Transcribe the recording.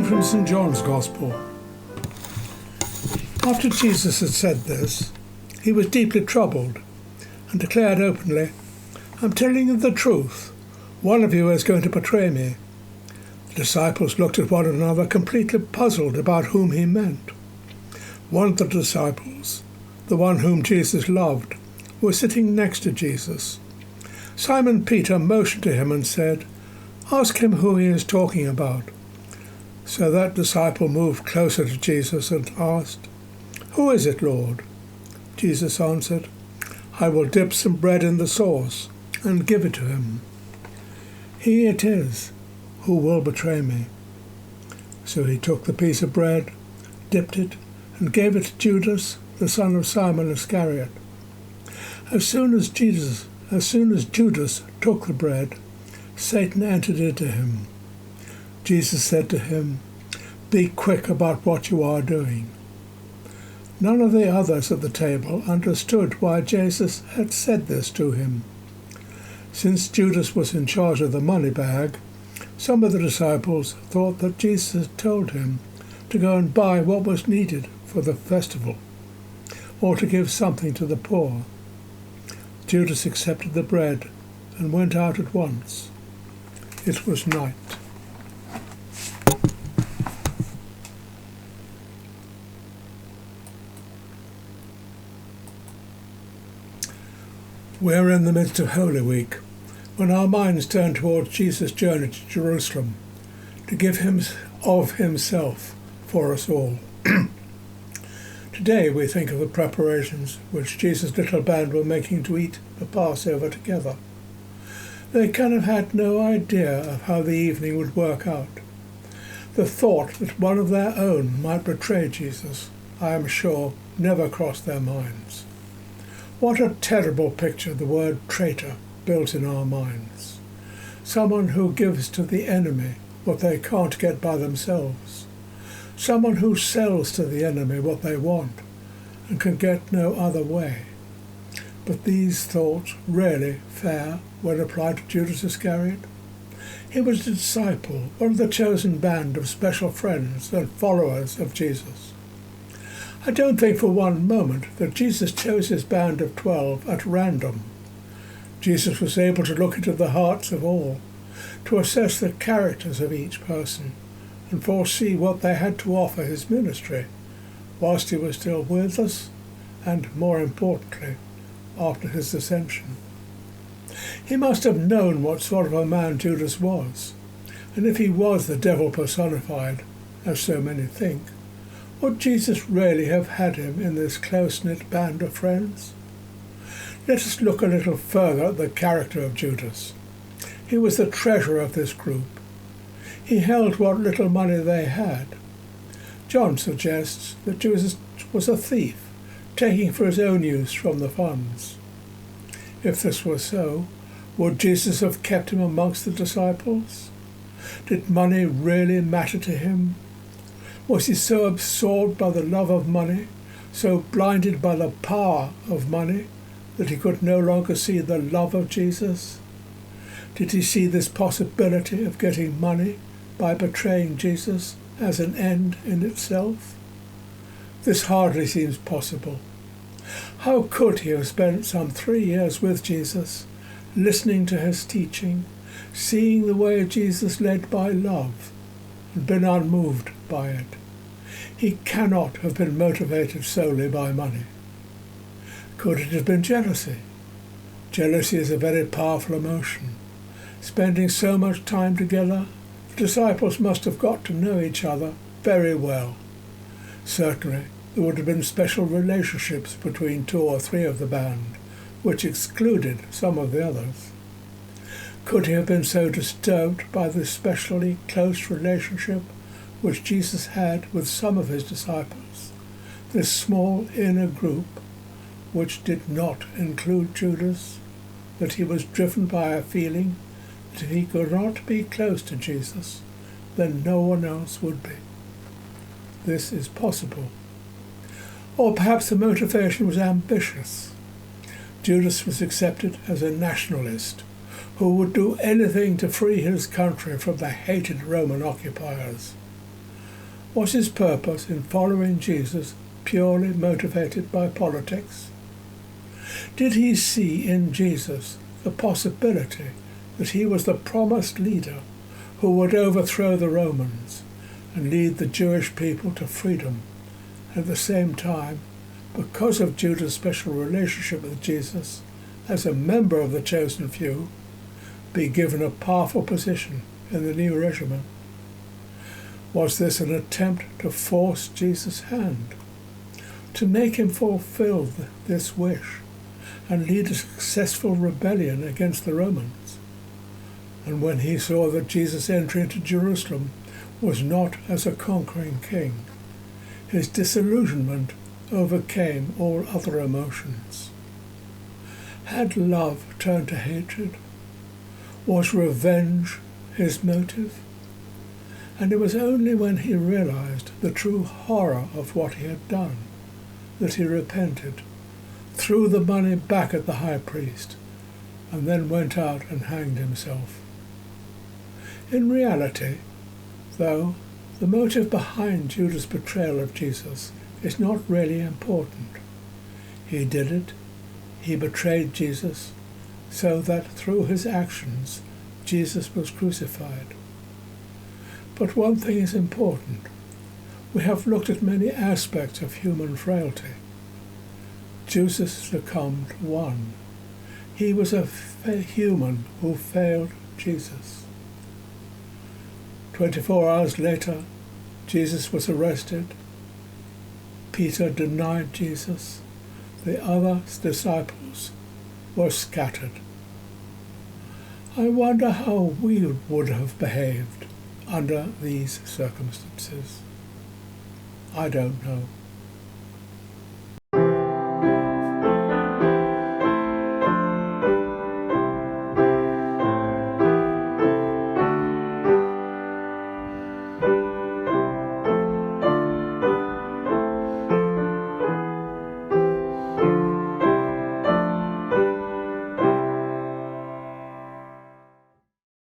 from St. John's Gospel. After Jesus had said this, he was deeply troubled and declared openly, "I'm telling you the truth. One of you is going to betray me." The disciples looked at one another, completely puzzled about whom he meant. One of the disciples, the one whom Jesus loved, was sitting next to Jesus. Simon Peter motioned to him and said, "Ask him who he is talking about." So that disciple moved closer to Jesus and asked, "Who is it, Lord?" Jesus answered, "I will dip some bread in the sauce and give it to him. He it is who will betray me." So he took the piece of bread, dipped it, and gave it to Judas, the son of Simon Iscariot. As soon as Judas took the bread, Satan entered into him. Jesus said to him, "Be quick about what you are doing." None of the others at the table understood why Jesus had said this to him. Since Judas was in charge of the money bag, some of the disciples thought that Jesus had told him to go and buy what was needed for the festival, or to give something to the poor. Judas accepted the bread and went out at once. It was night. We're in the midst of Holy Week, when our minds turn towards Jesus' journey to Jerusalem to give him of himself for us all. Today we think of the preparations which Jesus' little band were making to eat the Passover together. They kind of had no idea of how the evening would work out. The thought that one of their own might betray Jesus, I am sure, never crossed their minds. What a terrible picture the word traitor built in our minds. Someone who gives to the enemy what they can't get by themselves. Someone who sells to the enemy what they want and can get no other way. But these thoughts rarely fare when applied to Judas Iscariot. He was a disciple, one of the chosen band of special friends and followers of Jesus. I don't think for one moment that Jesus chose his band of 12 at random. Jesus was able to look into the hearts of all, to assess the characters of each person, and foresee what they had to offer his ministry, whilst he was still with us, and, more importantly, after his ascension. He must have known what sort of a man Judas was, and if he was the devil personified, as so many think, would Jesus really have had him in this close-knit band of friends? Let us look a little further at the character of Judas. He was the treasurer of this group. He held what little money they had. John suggests that Judas was a thief, taking for his own use from the funds. If this were so, would Jesus have kept him amongst the disciples? Did money really matter to him? Was he so absorbed by the love of money, so blinded by the power of money, that he could no longer see the love of Jesus? Did he see this possibility of getting money by betraying Jesus as an end in itself? This hardly seems possible. How could he have spent some 3 years with Jesus, listening to his teaching, seeing the way Jesus led by love, and been unmoved by it? He cannot have been motivated solely by money. Could it have been jealousy? Jealousy is a very powerful emotion. Spending so much time together, the disciples must have got to know each other very well. Certainly, there would have been special relationships between 2 or 3 of the band, which excluded some of the others. Could he have been so disturbed by this specially close relationship which Jesus had with some of his disciples, this small inner group, which did not include Judas, that he was driven by a feeling that if he could not be close to Jesus, then no one else would be? This is possible. Or perhaps the motivation was ambitious. Judas was accepted as a nationalist who would do anything to free his country from the hated Roman occupiers. Was his purpose in following Jesus purely motivated by politics? Did he see in Jesus the possibility that he was the promised leader who would overthrow the Romans and lead the Jewish people to freedom, and at the same time, because of Judas' special relationship with Jesus, as a member of the chosen few, be given a powerful position in the new regiment? Was this an attempt to force Jesus' hand, to make him fulfill this wish and lead a successful rebellion against the Romans? And when he saw that Jesus' entry into Jerusalem was not as a conquering king, his disillusionment overcame all other emotions. Had love turned to hatred? Was revenge his motive? And it was only when he realized the true horror of what he had done that he repented, threw the money back at the high priest, and then went out and hanged himself. In reality, though, the motive behind Judas' betrayal of Jesus is not really important. He did it, he betrayed Jesus, so that through his actions Jesus was crucified. But one thing is important. We have looked at many aspects of human frailty. Jesus succumbed to one. He was a human who failed Jesus. 24 hours later, Jesus was arrested. Peter denied Jesus. The other disciples were scattered. I wonder how we would have behaved under these circumstances. I don't know.